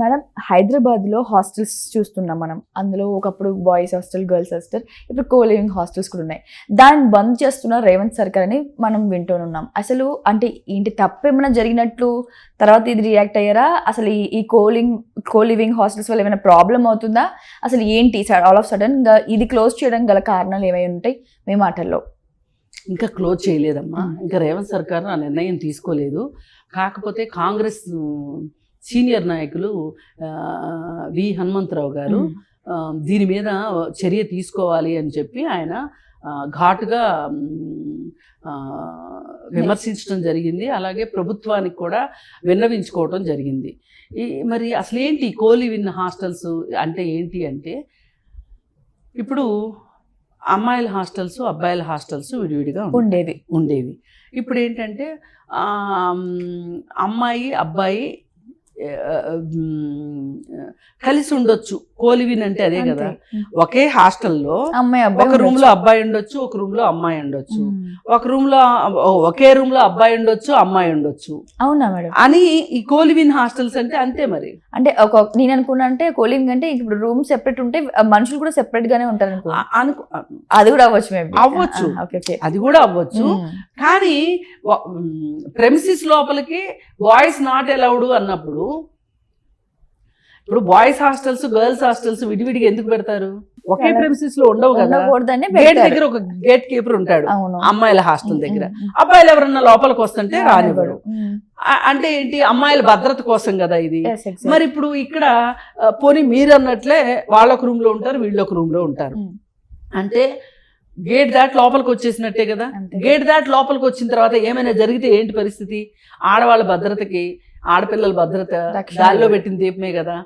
Madam హైదరాబాద్లో hostels చూస్తున్నాం మనం. అందులో ఒకప్పుడు బాయ్స్ హాస్టల్, గర్ల్స్ హాస్టల్, ఇప్పుడు కో లివింగ్ హాస్టల్స్ కూడా ఉన్నాయి. దాన్ని బంద్ చేస్తున్న రేవంత్ సర్కార్ అని మనం వింటూనున్నాం. అసలు అంటే ఏంటి తప్పేమైనా జరిగినట్లు తర్వాత ఇది రియాక్ట్ అయ్యారా? అసలు ఈ కో లివింగ్ హాస్టల్స్ వల్ల ఏమైనా ప్రాబ్లం అవుతుందా? అసలు ఏంటి ఆల్ ఆఫ్ సడన్ ఇది క్లోజ్ చేయడం గల కారణాలు ఏమై ఉంటాయి మీ మాటల్లో? ఇంకా క్లోజ్ చేయలేదమ్మా. ఇంకా రేవంత్ సర్కార్ ఆ నిర్ణయం తీసుకోలేదు. కాకపోతే కాంగ్రెస్ సీనియర్ నాయకులు వి హనుమంతరావు గారు దీని మీద చర్య తీసుకోవాలి అని చెప్పి ఆయన ఘాటుగా విమర్శించడం జరిగింది. అలాగే ప్రభుత్వానికి కూడా విన్నవించుకోవటం జరిగింది. మరి అసలు ఏంటి కో లివింగ్ హాస్టల్స్ అంటే ఏంటి అంటే, ఇప్పుడు అమ్మాయిల హాస్టల్స్, అబ్బాయిల హాస్టల్స్ విడివిడిగా ఉండేవి. ఇప్పుడు ఏంటంటే అమ్మాయి అబ్బాయి కలిసి ఉండొచ్చు. కోలివిన్ అంటే అదే కదా, ఒకే హాస్టల్లో ఒక రూమ్ లో అబ్బాయి ఉండొచ్చు, ఒక రూమ్ లో అమ్మాయి ఉండొచ్చు, ఒక రూమ్ లో ఒకే రూమ్ లో అబ్బాయి ఉండొచ్చు, అమ్మాయి ఉండొచ్చు. అవునా మేడం? అని ఈ కోలివిన్ హాస్టల్స్ అంటే అంతే. మరి అంటే నేను అనుకున్నా అంటే కోలివింగ్ అంటే ఇప్పుడు రూమ్ సెపరేట్ ఉంటే మనుషులు కూడా సెపరేట్ గానే ఉంటారు అది కూడా అవ్వచ్చు, అది కూడా అవ్వచ్చు. కానీ ప్రెమిసిస్ లోపలికి బాయ్స్ నాట్ అలౌడ్ అన్నప్పుడు, ఇప్పుడు బాయ్స్ హాస్టల్స్, గర్ల్స్ హాస్టల్స్ విడివిడిగా ఎందుకు పెడతారు? ఒకే ప్రెమిసిస్ లో ఉండవు కదా. గేట్ దగ్గర ఒక గేట్ కీపర్ ఉంటాడు అమ్మాయిల హాస్టల్ దగ్గర. అబ్బాయిలు ఎవరన్నా లోపలికి వస్తుంటే రానివ్వరు. అంటే ఏంటి? అమ్మాయిల భద్రత కోసం కదా ఇది. మరి ఇప్పుడు ఇక్కడ పోనీ మీరు అన్నట్లే వాళ్ళొక రూమ్ లో ఉంటారు, వీళ్ళొక రూమ్ లో ఉంటారు. అంటే గేట్ దాటి లోపలికి వచ్చేసినట్టే కదా. గేట్ దాటి లోపలికి వచ్చిన తర్వాత ఏమైనా జరిగితే ఏంటి పరిస్థితి? ఆడవాళ్ళ భద్రతకి, ఆడపిల్లల భద్రత గాలిలో పెట్టిన దీపమే కదా.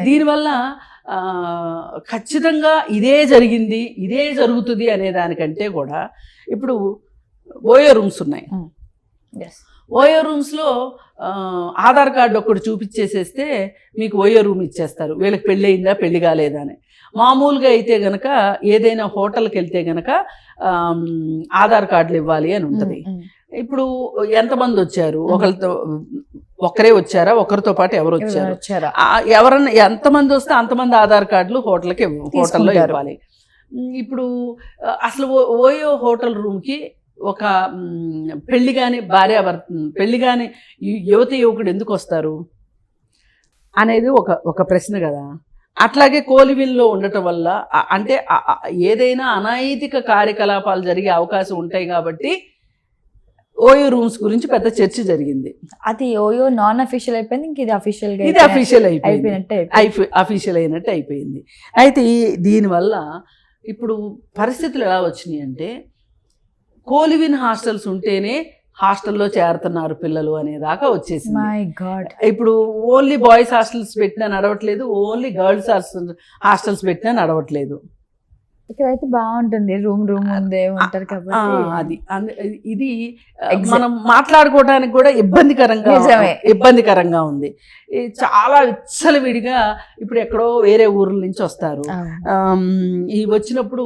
దీనివల్ల ఖచ్చితంగా ఇదే జరిగింది, ఇదే జరుగుతుంది అనే దానికంటే కూడా ఇప్పుడు ఓయో రూమ్స్ ఉన్నాయి. ఓయో రూమ్స్లో ఆధార్ కార్డు ఒకటి చూపించేసేస్తే మీకు ఓయో రూమ్ ఇచ్చేస్తారు. వీళ్ళకి పెళ్ళి అయిందా, పెళ్లి కాలేదా అని. మామూలుగా అయితే గనక ఏదైనా హోటల్కి వెళ్తే గనక ఆధార్ కార్డులు ఇవ్వాలి అని ఉంటుంది. ఇప్పుడు ఎంతమంది వచ్చారు, ఒక్కరే వచ్చారా, ఒకరితో పాటు ఎవరు వచ్చారు, ఎవరన్నా ఎంతమంది వస్తే అంతమంది ఆధార్ కార్డులు హోటల్లో ఇవ్వాలి. ఇప్పుడు అసలు ఓయో హోటల్ రూమ్కి ఒక పెళ్లి కాని పెళ్లి కాని యువకుడు ఎందుకు వస్తారు అనేది ఒక ప్రశ్న కదా. అట్లాగే కోలివిన్లో ఉండటం వల్ల అంటే ఏదైనా అనైతిక కార్యకలాపాలు జరిగే అవకాశం ఉంటాయి కాబట్టి ఓయో రూమ్స్ గురించి పెద్ద చర్చ జరిగింది. అది ఓయో నాన్ అఫీషియల్ అయిపోయింది, ఇది అఫీషియల్ అయినట్టు అయిపోయింది. అయితే దీనివల్ల ఇప్పుడు పరిస్థితులు ఎలా వచ్చినాయి అంటే, కోలివిన్ హాస్టల్స్ ఉంటేనే హాస్టల్లో చేరుతున్నారు పిల్లలు అనేదాకా వచ్చేసింది. ఇప్పుడు ఓన్లీ బాయ్స్ హాస్టల్స్ పెట్టినా నడవట్లేదు, ఓన్లీ గర్ల్స్ హాస్టల్స్ పెట్టినా నడవట్లేదు. ఇక్కడైతే బాగుంటుంది, రూమ్ ఉందే ఉంటారు కాబట్టి అది ఇది మనం మాట్లాడుకోవడానికి కూడా ఇబ్బందికరంగా ఉంది. చాలా విచ్చలవిడిగా ఇప్పుడు ఎక్కడో వేరే ఊర్ల నుంచి వస్తారు. ఈ వచ్చినప్పుడు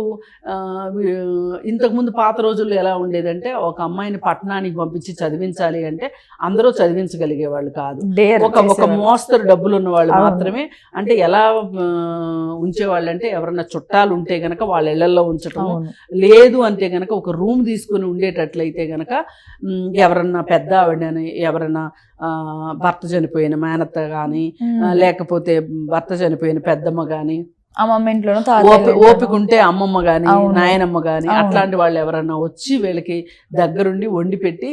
ఇంతకుముందు పాత రోజుల్లో ఎలా ఉండేదంటే, ఒక అమ్మాయిని పట్టణానికి పంపించి చదివించాలి అంటే అందరూ చదివించగలిగేవాళ్ళు కాదు. ఒక మోస్తరు డబ్బులు ఉన్న వాళ్ళు మాత్రమే. అంటే ఎలా ఉంచేవాళ్ళు అంటే, ఎవరన్నా చుట్టాలు ఉంటే గనక వాళ్ళ ఇళ్లలో ఉంచటం, లేదు అంటే గనక ఒక రూమ్ తీసుకుని ఉండేటట్లయితే గనక ఎవరన్నా పెద్ద ఆవిడని, ఎవరన్నా భర్త చనిపోయిన మేనత్త కానీ, లేకపోతే భర్త చనిపోయిన పెద్దమ్మ కానీ, ఓపిక ఉంటే అమ్మమ్మ కానీ, నాయనమ్మ కానీ, అట్లాంటి వాళ్ళు ఎవరన్నా వచ్చి వీళ్ళకి దగ్గరుండి వండి పెట్టి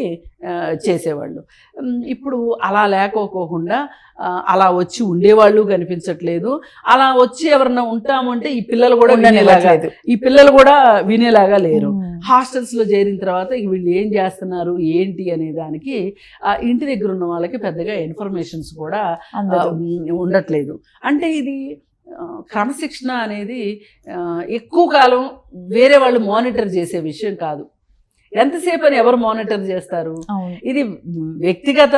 చేసేవాళ్ళు. ఇప్పుడు అలా లేకపోకుండా అలా వచ్చి ఉండేవాళ్ళు కనిపించట్లేదు. అలా వచ్చి ఎవరన్నా ఉంటామంటే ఈ పిల్లలు కూడా వినేలాగా లేరు. హాస్టల్స్ లో చేరిన తర్వాత వీళ్ళు ఏం చేస్తున్నారు ఏంటి అనే దానికి ఇంటి దగ్గర ఉన్న వాళ్ళకి పెద్దగా ఇన్ఫర్మేషన్స్ కూడా ఉండట్లేదు. అంటే ఇది క్రమశిక్షణ అనేది ఎక్కువ కాలం వేరే వాళ్ళు మానిటర్ చేసే విషయం కాదు. ఎంతసేపు అని ఎవరు మానిటర్ చేస్తారు? ఇది వ్యక్తిగత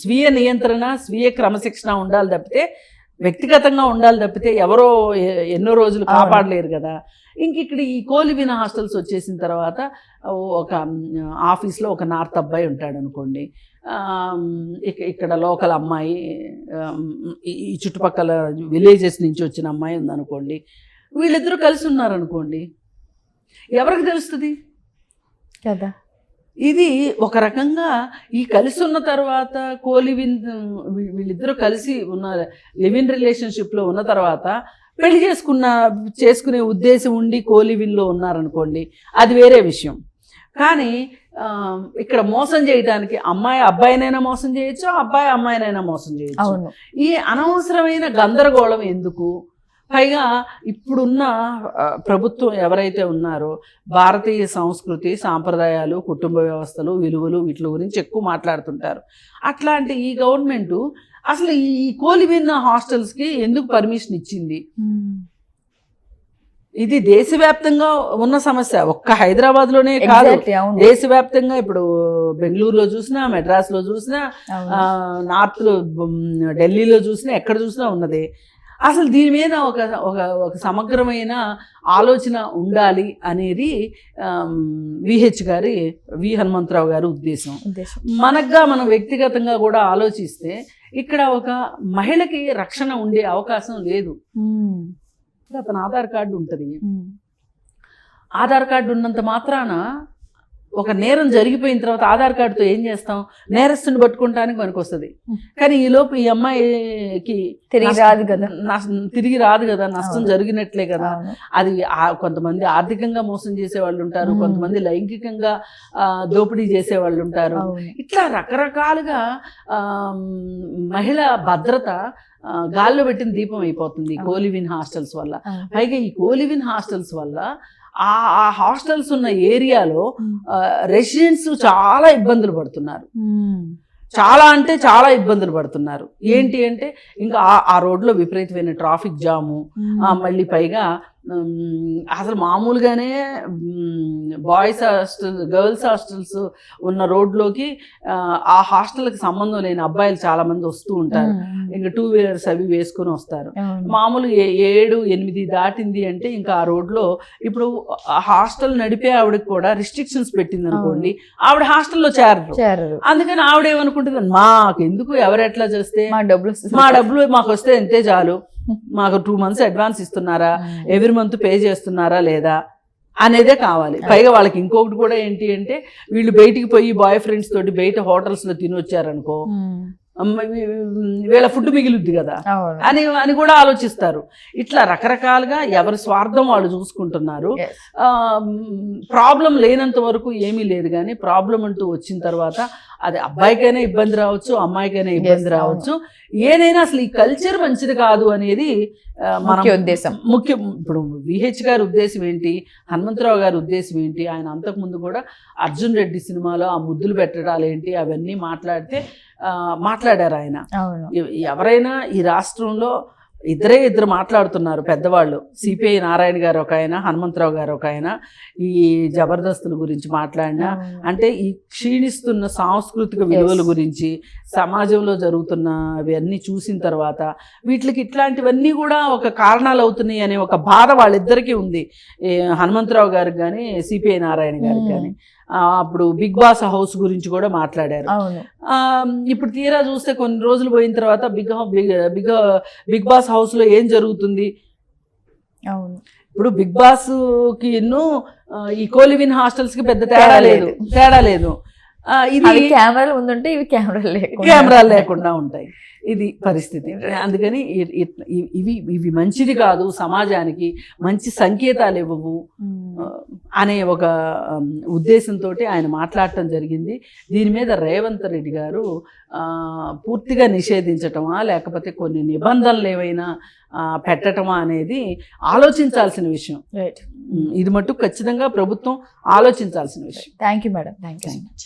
స్వీయ నియంత్రణ, స్వీయ క్రమశిక్షణ ఉండాలి తప్పితే వ్యక్తిగతంగా ఉండాలి తప్పితే ఎవరో ఎన్నో రోజులు కాపాడలేరు కదా. ఇంక ఇక్కడ ఈ కోలివిన్ హాస్టల్స్ వచ్చేసిన తర్వాత ఒక ఆఫీస్లో ఒక నార్త్ అబ్బాయి ఉంటాడు అనుకోండి, ఇక్కడ లోకల్ అమ్మాయి, ఈ చుట్టుపక్కల విలేజెస్ నుంచి వచ్చిన అమ్మాయి ఉందనుకోండి, వీళ్ళిద్దరూ కలిసి ఉన్నారనుకోండి, ఎవరికి తెలుస్తుంది కదా. ఇది ఒక రకంగా ఈ కలిసి ఉన్న తర్వాత వీళ్ళిద్దరూ కలిసి ఉన్న లివిన్ రిలేషన్షిప్లో ఉన్న తర్వాత పెళ్లి చేసుకునే ఉద్దేశం ఉండి కోలివిన్లో ఉన్నారనుకోండి, అది వేరే విషయం. కానీ ఇక్కడ మోసం చేయడానికి అమ్మాయి అబ్బాయినైనా మోసం చేయొచ్చు, అబ్బాయి అమ్మాయినైనా మోసం చేయొచ్చు. ఈ అనవసరమైన గందరగోళం ఎందుకు? పైగా ఇప్పుడున్న ప్రభుత్వం ఎవరైతే ఉన్నారో భారతీయ సంస్కృతి, సాంప్రదాయాలు, కుటుంబ వ్యవస్థలు, విలువలు, వీటి గురించి ఎక్కువ మాట్లాడుతుంటారు. అట్లాంటి ఈ గవర్నమెంట్ అసలు ఈ కోలివిన్ హాస్టల్స్కి ఎందుకు పర్మిషన్ ఇచ్చింది? ఇది దేశవ్యాప్తంగా ఉన్న సమస్య, ఒక్క హైదరాబాద్లోనే కాదు, దేశవ్యాప్తంగా. ఇప్పుడు బెంగళూరులో చూసినా, మెడ్రాస్లో చూసినా, నార్త్లో ఢిల్లీలో చూసినా, ఎక్కడ చూసినా ఉన్నది. అసలు దీని మీద ఒక సమగ్రమైన ఆలోచన ఉండాలి అనేది వి హనుమంతరావు గారి ఉద్దేశం. మనం వ్యక్తిగతంగా కూడా ఆలోచిస్తే ఇక్కడ ఒక మహిళకి రక్షణ ఉండే అవకాశం లేదు. అతను ఆధార్ కార్డు ఉంటుంది, ఆధార్ కార్డు ఉన్నంత మాత్రాన ఒక నేరం జరిగిపోయిన తర్వాత ఆధార్ కార్డుతో ఏం చేస్తాం? నేరస్తుని పట్టుకుంటానికి మనకు వస్తుంది. కానీ ఈలోపు ఈ అమ్మాయికి తిరిగి రాదు కదా, నష్టం జరిగినట్లే కదా. అది కొంతమంది ఆర్థికంగా మోసం చేసే వాళ్ళు ఉంటారు, కొంతమంది లైంగికంగా దోపిడీ చేసే వాళ్ళు ఉంటారు. ఇట్లా రకరకాలుగా మహిళ భద్రత గాల్లో పెట్టిన దీపం అయిపోతుంది కోలివిన్ హాస్టల్స్ వల్ల. పైగా ఈ కోలివిన్ హాస్టల్స్ వల్ల ఆ హాస్టల్స్ ఉన్న ఏరియాలో రెసిడెంట్స్ చాలా ఇబ్బందులు పడుతున్నారు. చాలా అంటే చాలా ఇబ్బందులు పడుతున్నారు. ఏంటి అంటే ఇంకా ఆ రోడ్లో విపరీతమైన ట్రాఫిక్ జాము, మళ్ళీ పైగా అసలు మామూలుగానే బాయ్స్ హాస్టల్, గర్ల్స్ హాస్టల్స్ ఉన్న రోడ్లోకి ఆ హాస్టల్కి సంబంధం లేని అబ్బాయిలు చాలా మంది వస్తూ ఉంటారు. ఇంకా 2 వీలర్స్ అవి వేసుకొని వస్తారు. మామూలు 7-8 దాటింది అంటే ఇంకా ఆ రోడ్లో ఇప్పుడు హాస్టల్ నడిపే ఆవిడకి కూడా రిస్ట్రిక్షన్స్ పెట్టింది అనుకోండి, ఆవిడ హాస్టల్లో చేరరు. అందుకని ఆవిడేమనుకుంటుంది, మాకు ఎందుకు, ఎవరెట్లా చేస్తే మా డబ్బులు మాకు వస్తే ఎంతే చాలు, మాకు 2 months అడ్వాన్స్ ఇస్తున్నారా, ఎవ్రీ మంత్ పే చేస్తున్నారా లేదా అనేదే కావాలి. పైగా వాళ్ళకి ఇంకొకటి కూడా ఏంటి అంటే, వీళ్ళు బయటికి పోయి బాయ్ ఫ్రెండ్స్ తోటి బయట హోటల్స్లో తినొచ్చారనుకో, వీళ్ళ ఫుడ్ మిగిలిద్ది కదా అని కూడా ఆలోచిస్తారు. ఇట్లా రకరకాలుగా ఎవరి స్వార్థం వాళ్ళు చూసుకుంటున్నారు. ప్రాబ్లం లేనంత వరకు ఏమీ లేదు, కానీ ప్రాబ్లం అంటూ వచ్చిన తర్వాత అది అబ్బాయికైనా ఇబ్బంది రావచ్చు, అమ్మాయికైనా ఇబ్బంది రావచ్చు. ఏదైనా అసలు ఈ కల్చర్ మంచిది కాదు అనేది మన ఉద్దేశం. ముఖ్యం. ఇప్పుడు విహెచ్ గారి ఉద్దేశం ఏంటి, హనుమంతరావు గారి ఉద్దేశం ఏంటి? ఆయన అంతకుముందు కూడా అర్జున్ రెడ్డి సినిమాలో ఆ ముద్దులు పెట్టడాలు ఏంటి అవన్నీ మాట్లాడారు ఆయన. ఎవరైనా ఈ రాష్ట్రంలో ఇద్దరు మాట్లాడుతున్నారు పెద్దవాళ్ళు. సిపిఐ నారాయణ గారు ఒక ఆయన, హనుమంతరావు గారు ఒక ఆయన ఈ జబర్దస్తుల గురించి మాట్లాడినా, అంటే ఈ క్షీణిస్తున్న సాంస్కృతిక విలువల గురించి, సమాజంలో జరుగుతున్నవన్నీ చూసిన తర్వాత వీటికి ఇట్లాంటివన్నీ కూడా ఒక కారణాలు అవుతున్నాయి అనే ఒక బాధ వాళ్ళిద్దరికీ ఉంది, హనుమంతరావు గారికి కానీ సిపిఐ నారాయణ గారికి కానీ. అప్పుడు బిగ్ బాస్ హౌస్ గురించి కూడా మాట్లాడారు. ఇప్పుడు తీరా చూస్తే కొన్ని రోజులు పోయిన తర్వాత బిగ్ బాస్ హౌస్ లో ఏం జరుగుతుంది? ఇప్పుడు బిగ్ బాస్ కి ఈ కోలివిన్ హాస్టల్స్ కి పెద్ద తేడా లేదు. ఇది కెమెరాలు ఉందంటే ఇవి కెమెరాలు లేకుండా ఉంటాయి. ఇది పరిస్థితి. అందుకని ఇవి మంచిది కాదు, సమాజానికి మంచి సంకేతాలు ఇవ్వవు అనే ఒక ఉద్దేశంతో ఆయన మాట్లాడటం జరిగింది. దీని మీద రేవంత్ రెడ్డి గారు పూర్తిగా నిషేధించటమా లేకపోతే కొన్ని నిబంధనలు ఏవైనా పెట్టటమా అనేది ఆలోచించాల్సిన విషయం. ఇది మటుకు ఖచ్చితంగా ప్రభుత్వం ఆలోచించాల్సిన విషయం. Thank you madam. Thank you so much.